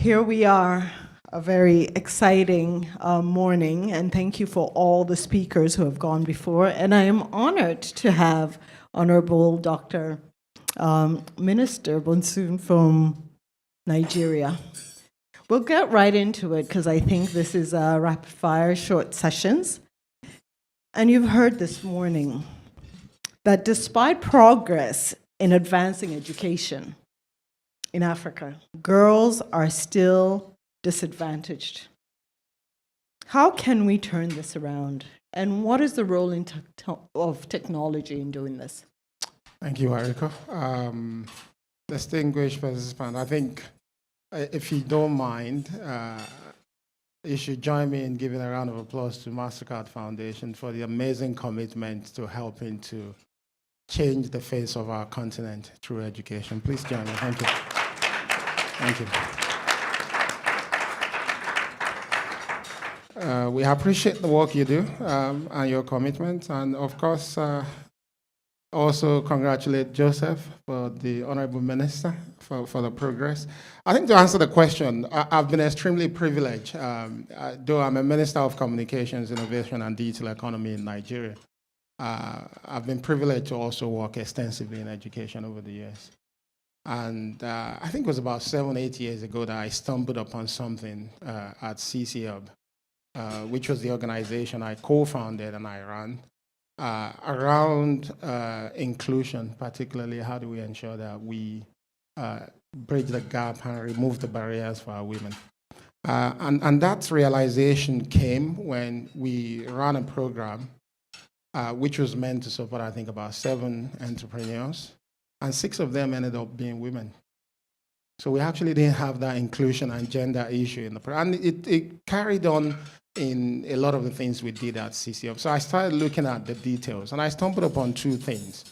here we are, a very exciting morning, and thank you for all the speakers who have gone before. And I am honored to have Honorable Dr. Minister Bosun from Nigeria. We'll get right into it because I think this is rapid fire, short sessions. And you've heard this morning that despite progress in advancing education in Africa, girls are still disadvantaged. How can we turn this around? And what is the role of technology in doing this? Thank you, Erika. Distinguished participant, I think if you don't mind, you should join me in giving a round of applause to MasterCard Foundation for the amazing commitment to helping to change the face of our continent through education. Please join me. Thank you. Thank you. We appreciate the work you do and your commitment, and of course, also congratulate Joseph, for the Honorable Minister, for the progress. I think to answer the question, I've been extremely privileged, though I'm a Minister of Communications, Innovation, and Digital Economy in Nigeria. I've been privileged to also work extensively in education over the years. And I think it was about 7-8 years ago that I stumbled upon something at CCHub, which was the organization I co-founded and I ran, around inclusion, particularly how do we ensure that we bridge the gap and remove the barriers for our women. And that realization came when we ran a program which was meant to support, I think, about 7 entrepreneurs, and 6 of them ended up being women. So we actually didn't have that inclusion and gender issue in the program. And it carried on in a lot of the things we did at CCF. So I started looking at the details, and I stumbled upon 2 things.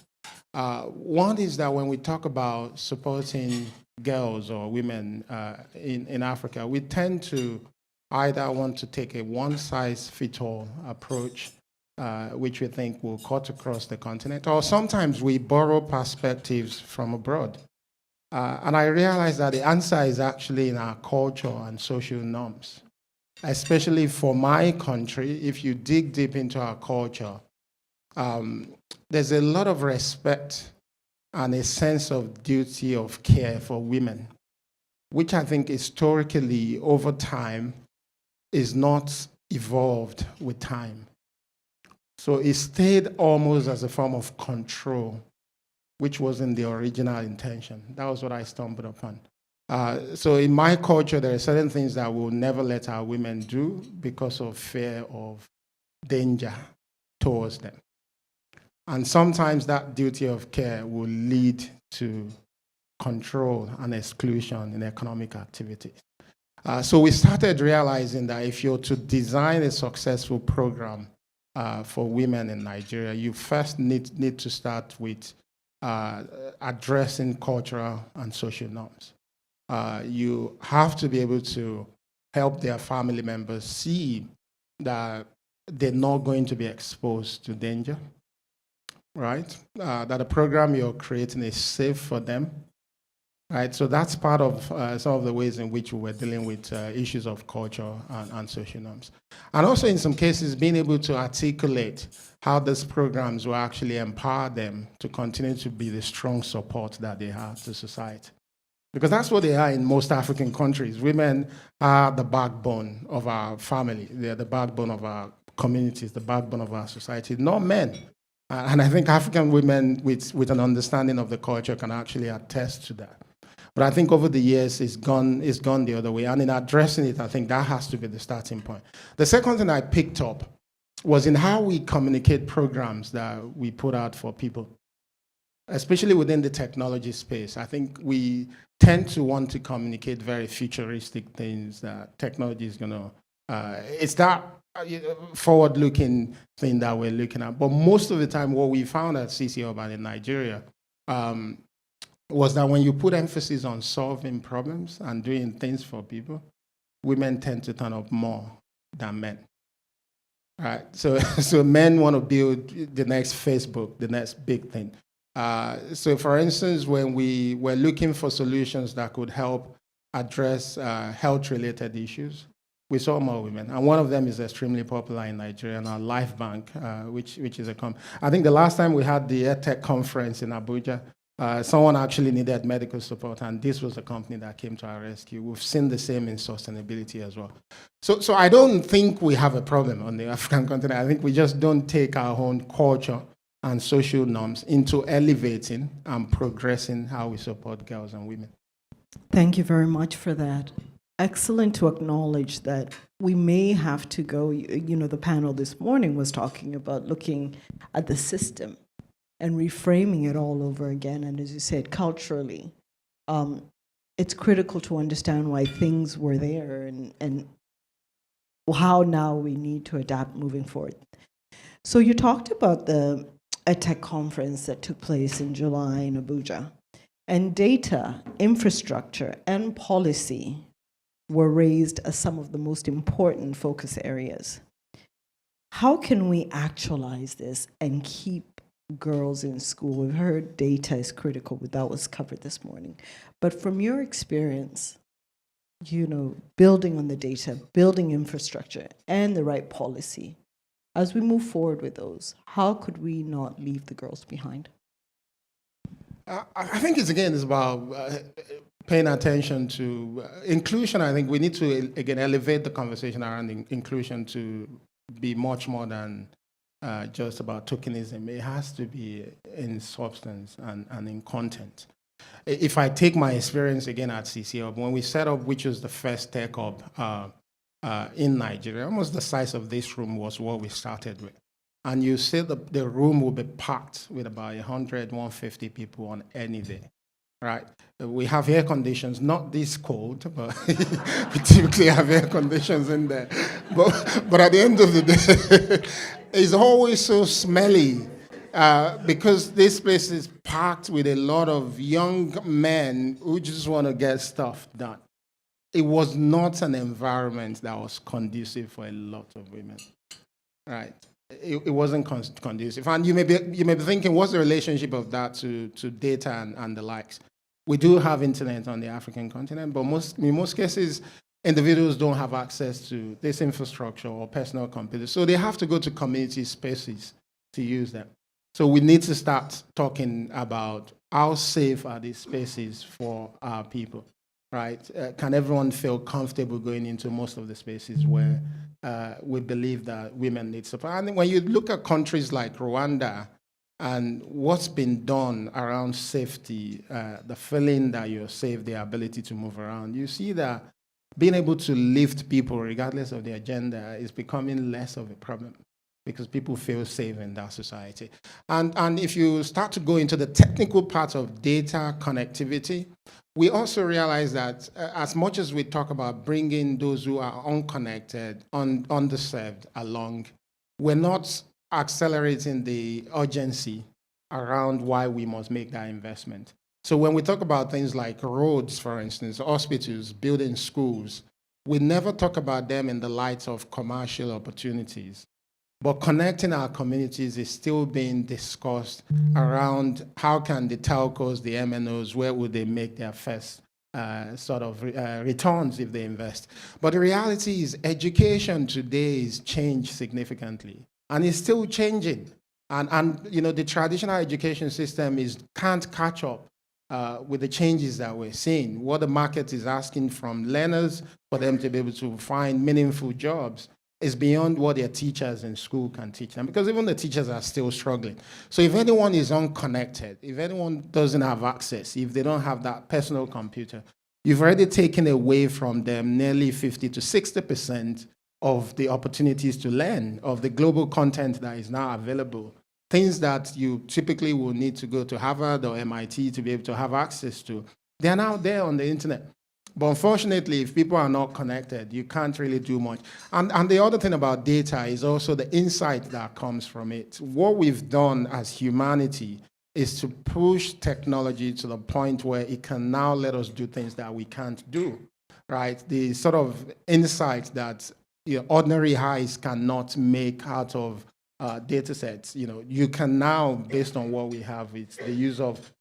One is that when we talk about supporting girls or women in Africa, we tend to either want to take a one-size-fits-all approach, which we think will cut across the continent, or sometimes we borrow perspectives from abroad. And I realized that the answer is actually in our culture and social norms. Especially for my country, if you dig deep into our culture, there's a lot of respect and a sense of duty of care for women, which I think historically, over time, is not evolved with time. So it stayed almost as a form of control, which wasn't the original intention. That was what I stumbled upon. So in my culture, there are certain things that we'll never let our women do because of fear of danger towards them. And sometimes that duty of care will lead to control and exclusion in economic activities. So we started realizing that if you're to design a successful program for women in Nigeria, you first need to start with addressing cultural and social norms. You have to be able to help their family members see that they're not going to be exposed to danger, right? That the program you're creating is safe for them, right? So that's part of some of the ways in which we were dealing with issues of culture and social norms. And also in some cases, being able to articulate how these programs will actually empower them to continue to be the strong support that they have to society. Because that's what they are in most African countries. Women are the backbone of our family. They're the backbone of our communities, the backbone of our society, not men. And I think African women with an understanding of the culture can actually attest to that. But I think over the years, it's gone the other way. And in addressing it, I think that has to be the starting point. The second thing I picked up was in how we communicate programs that we put out for people, especially within the technology space. I think we tend to want to communicate very futuristic things that technology is going to, it's that forward-looking thing that we're looking at. But most of the time, what we found at CC Urban in Nigeria was that when you put emphasis on solving problems and doing things for people, women tend to turn up more than men. Right? So men want to build the next Facebook, the next big thing. So for instance, when we were looking for solutions that could help address health-related issues, we saw more women. And one of them is extremely popular in Nigeria, our Life Bank, which is I think the last time we had the EdTech conference in Abuja, someone actually needed medical support, and this was a company that came to our rescue. We've seen the same in sustainability as well. So I don't think we have a problem on the African continent. I think we just don't take our own culture and social norms into elevating and progressing how we support girls and women. Thank you very much for that. Excellent to acknowledge that we may have to go, the panel this morning was talking about looking at the system and reframing it all over again. And as you said, culturally, it's critical to understand why things were there and how now we need to adapt moving forward. So you talked about the EdTech conference that took place in July in Abuja, and data, infrastructure, and policy were raised as some of the most important focus areas. How can we actualize this and keep girls in school? We've heard data is critical, but that was covered this morning. But from your experience, building on the data, building infrastructure, and the right policy, as we move forward with those, how could we not leave the girls behind? I think it's about paying attention to inclusion. I think we need to, again, elevate the conversation around inclusion to be much more than just about tokenism. It has to be in substance and in content. If I take my experience again at CC Hub, when we set up, which was the first tech hub in Nigeria, almost the size of this room was what we started with. And you see the room will be packed with about 100, 150 people on any day, right? We have air conditions, not this cold, but we typically have air conditions in there. But at the end of the day, it's always so smelly because this place is packed with a lot of young men who just want to get stuff done. It was not an environment that was conducive for a lot of women, right? It wasn't conducive. And you may be thinking, what's the relationship of that to data and the likes? We do have internet on the African continent, but in most cases, individuals don't have access to this infrastructure or personal computers. So they have to go to community spaces to use them. So we need to start talking about how safe are these spaces for our people, right? Can everyone feel comfortable going into most of the spaces where we believe that women need support? And when you look at countries like Rwanda and what's been done around safety, the feeling that you're safe, the ability to move around, you see that being able to lift people regardless of their gender is becoming less of a problem because people feel safe in that society. And if you start to go into the technical part of data connectivity, we also realize that as much as we talk about bringing those who are unconnected, underserved along, we're not accelerating the urgency around why we must make that investment. So when we talk about things like roads, for instance, hospitals, building schools, we never talk about them in the light of commercial opportunities. But connecting our communities is still being discussed around how can the telcos, the MNOs, where would they make their first returns if they invest. But the reality is education today is changed significantly, and it's still changing. And the traditional education system can't catch up with the changes that we're seeing. What the market is asking from learners for them to be able to find meaningful jobs is beyond what their teachers in school can teach them, because even the teachers are still struggling. So if anyone is unconnected, if anyone doesn't have access, if they don't have that personal computer, you've already taken away from them nearly 50 to 60% of the opportunities to learn, of the global content that is now available. Things that you typically will need to go to Harvard or MIT to be able to have access to, they're now there on the internet. But unfortunately, if people are not connected, you can't really do much. And the other thing about data is also the insight that comes from it. What we've done as humanity is to push technology to the point where it can now let us do things that we can't do, right? The sort of insight that ordinary eyes cannot make out of data sets. You can now, based on what we have, it's the use of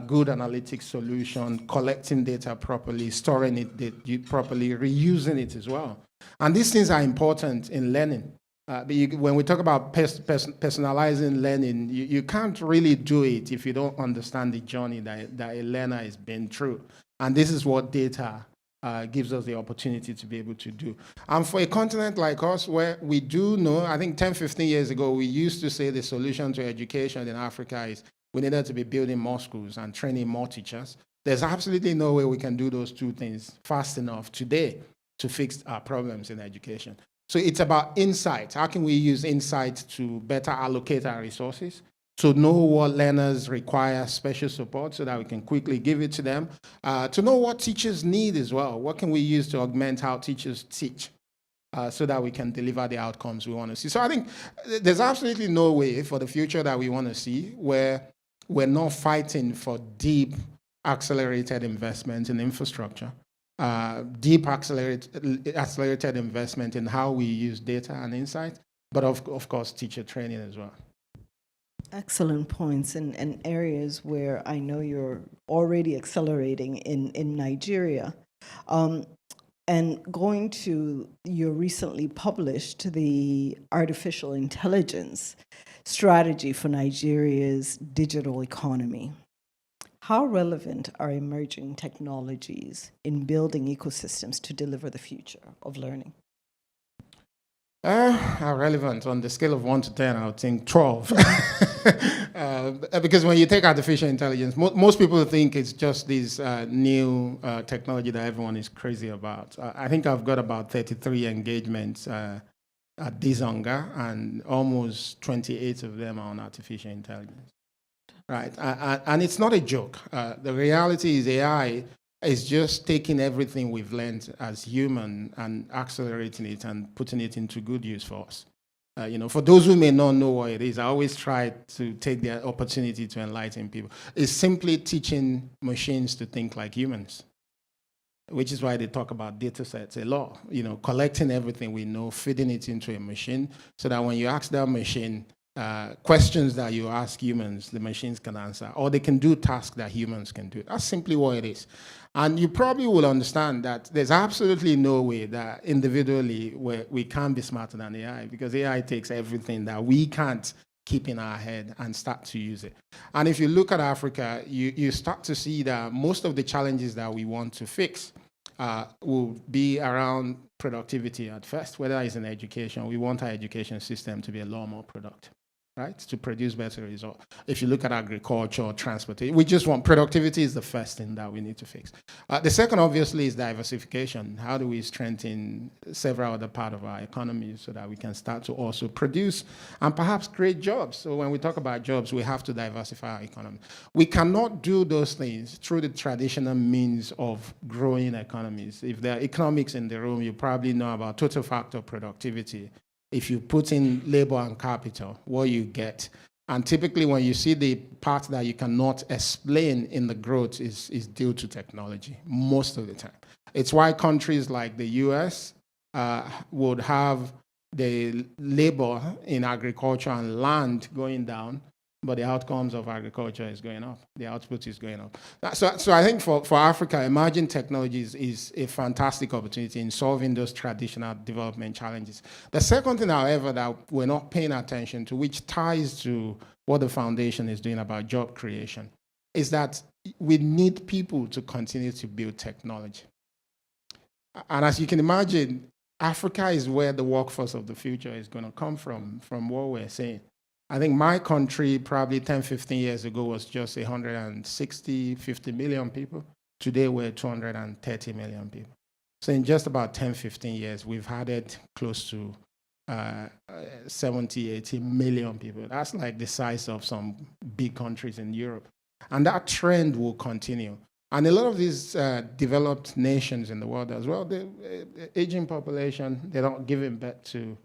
good analytic solution, collecting data properly, storing it properly, reusing it as well. And these things are important in learning. When we talk about personalizing learning, you can't really do it if you don't understand the journey that a learner has been through. And this is what data gives us the opportunity to be able to do. And for a continent like us, where we do know, I think 10, 15 years ago, we used to say the solution to education in Africa is we needed to be building more schools and training more teachers. There's absolutely no way we can do those two things fast enough today to fix our problems in education. So it's about insight. How can we use insight to better allocate our resources, to know what learners require special support so that we can quickly give it to them, to know what teachers need as well. What can we use to augment how teachers teach so that we can deliver the outcomes we want to see? So I think there's absolutely no way for the future that we want to see where we're not fighting for deep, accelerated investment in infrastructure, deep, accelerated investment in how we use data and insight, but of course, teacher training as well. Excellent points, and areas where I know you're already accelerating in Nigeria. And going to your recently published, the artificial intelligence strategy for Nigeria's digital economy. How relevant are emerging technologies in building ecosystems to deliver the future of learning? How relevant on the scale of 1 to 10, I would think 12. Because when you take artificial intelligence, most people think it's just this new technology that everyone is crazy about. I think I've got about 33 engagements at Dizonga, and almost 28 of them are on artificial intelligence. Right, and it's not a joke. The reality is AI is just taking everything we've learned as human and accelerating it and putting it into good use for us. For those who may not know what it is, I always try to take the opportunity to enlighten people. It's simply teaching machines to think like humans, which is why they talk about data sets a lot. Collecting everything we know, feeding it into a machine, so that when you ask that machine questions that you ask humans, the machines can answer, or they can do tasks that humans can do. That's simply what it is. And you probably will understand that there's absolutely no way that individually we can be smarter than AI, because AI takes everything that we can't keep in our head and start to use it. And if you look at Africa, you start to see that most of the challenges that we want to fix will be around productivity at first, whether it's in education. We want our education system to be a lot more productive, right, to produce better results. If you look at agriculture, transportation, we just want productivity is the first thing that we need to fix. The second, obviously, is diversification. How do we strengthen several other parts of our economy so that we can start to also produce and perhaps create jobs? So when we talk about jobs, we have to diversify our economy. We cannot do those things through the traditional means of growing economies. If there are economics in the room, you probably know about total factor productivity. If you put in labor and capital, what you get. And typically when you see the part that you cannot explain in the growth is due to technology, most of the time. It's why countries like the US would have the labor in agriculture and land going down, but the outcomes of agriculture is going up. The output is going up. So I think for Africa, emerging technologies is a fantastic opportunity in solving those traditional development challenges. The second thing, however, that we're not paying attention to, which ties to what the foundation is doing about job creation, is that we need people to continue to build technology. And as you can imagine, Africa is where the workforce of the future is going to come from what we're saying. I think my country probably 10, 15 years ago was just 160, 50 million people. Today we're 230 million people. So in just about 10, 15 years, we've added close to 70, 80 million people. That's like the size of some big countries in Europe. And that trend will continue. And a lot of these developed nations in the world as well, the aging population, they're not giving birth to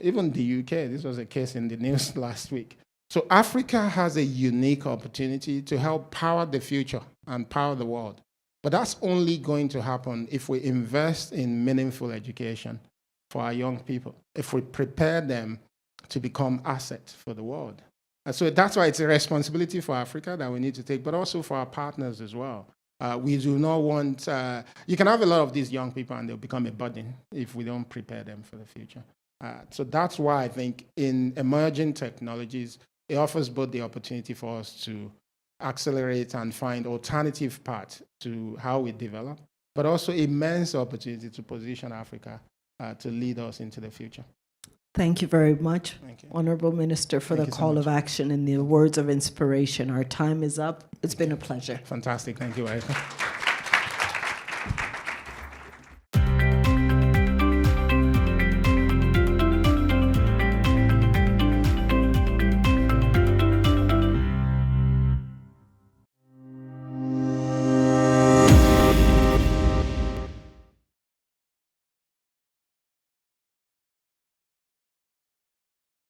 even the UK. This was a case in the news last week. So Africa has a unique opportunity to help power the future and power the world. But that's only going to happen if we invest in meaningful education for our young people, if we prepare them to become assets for the world. So that's why it's a responsibility for Africa that we need to take, but also for our partners as well. We do not want, you can have a lot of these young people and they'll become a burden if we don't prepare them for the future. So that's why I think in emerging technologies, it offers both the opportunity for us to accelerate and find alternative paths to how we develop, but also immense opportunity to position Africa to lead us into the future. Thank you very much, Thank you. Honorable Minister, for Thank the you so call much. of action and the words of inspiration. Our time is up. It's been a pleasure. Fantastic. Thank you, Erica.